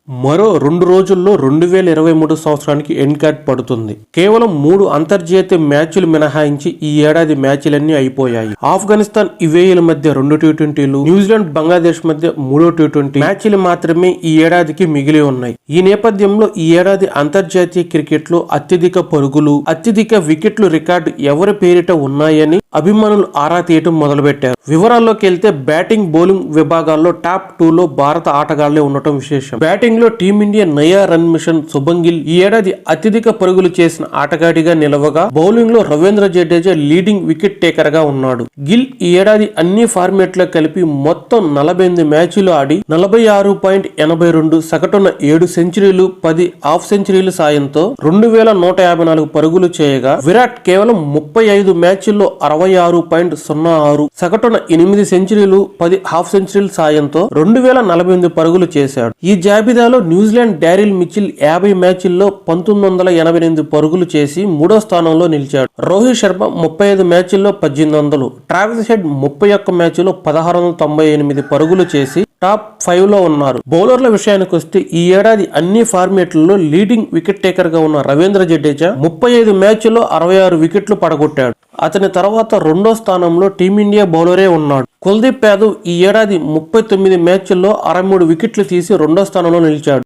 మరో 2 రోజుల్లో 2023 సంవత్సరానికి ఎండ్ కార్డ్ పడుతుంది. కేవలం 3 అంతర్జాతీయ మ్యాచ్లు మినహాయించి ఈ ఏడాది మ్యాచ్లన్నీ అయిపోయాయి. ఆఫ్ఘనిస్తాన్ యుఏఈల మధ్య 2 టీ20లు, న్యూజిలాండ్ బంగ్లాదేశ్ మధ్య 3వ టీ20 మ్యాచ్లు మాత్రమే ఈ ఏడాదికి మిగిలి ఉన్నాయి. ఈ నేపథ్యంలో ఈ ఏడాది అంతర్జాతీయ క్రికెట్ లో అత్యధిక పరుగులు, అత్యధిక వికెట్లు రికార్డు ఎవరి పేరిట ఉన్నాయని అభిమానులు ఆరా తీయటం మొదలుపెట్టారు. వివరాల్లోకి వెళ్తే బ్యాటింగ్, బౌలింగ్ విభాగాల్లో టాప్ 2లో భారత ఆటగాళ్లే ఉండటం విశేషం. బ్యాటింగ్ లో టీమిండియా నయా రన్ మిషన్ శుభంగ్ గిల్ ఈ ఏడాది అత్యధిక పరుగులు చేసిన ఆటగాడిగా నిలవగా, బౌలింగ్ లో Ravindra Jadeja leading wicket taker గా ఉన్నాడు. గిల్ ఈ ఏడాది అన్ని ఫార్మాట్లో కలిపి మొత్తం 48 మ్యాచ్లు ఆడి 46.82 సగటున 7 సెంచరీలు, 10 హాఫ్ సెంచరీల సాయంతో 2154 పరుగులు చేయగా, విరాట్ కేవలం 35 మ్యాచ్ల్లో 66.06 సగటున 8 సెంచరీలు, 10 హాఫ్ సెంచరీల సాయంతో 2048 పరుగులు చేశాడు. ఈ జాబితాలో న్యూజిలాండ్ డారిల్ మిచిల్ 50 మ్యాచ్ల్లో 1988 పరుగులు చేసి 3వ స్థానంలో నిలిచాడు. రోహిత్ శర్మ 35 మ్యాచ్ల్లో 1800, ట్రావిస్ హెడ్ 31 మ్యాచ్లో 1698 పరుగులు చేసి టాప్ 5లో ఉన్నారు. బౌలర్ల విషయానికి వస్తే ఈ ఏడాది అన్ని ఫార్మాట్లలో లీడింగ్ వికెట్ టేకర్ గా ఉన్న రవీంద్ర జడేజా 35 మ్యాచ్ల్లో 66 వికెట్లు పడగొట్టాడు. అతని తర్వాత 2వ స్థానంలో టీమిండియా బౌలరే ఉన్నాడు. కుల్దీప్ యాదవ్ ఈ ఏడాది 39 మ్యాచ్ల్లో 63 వికెట్లు తీసి 2వ స్థానంలో నిలిచాడు.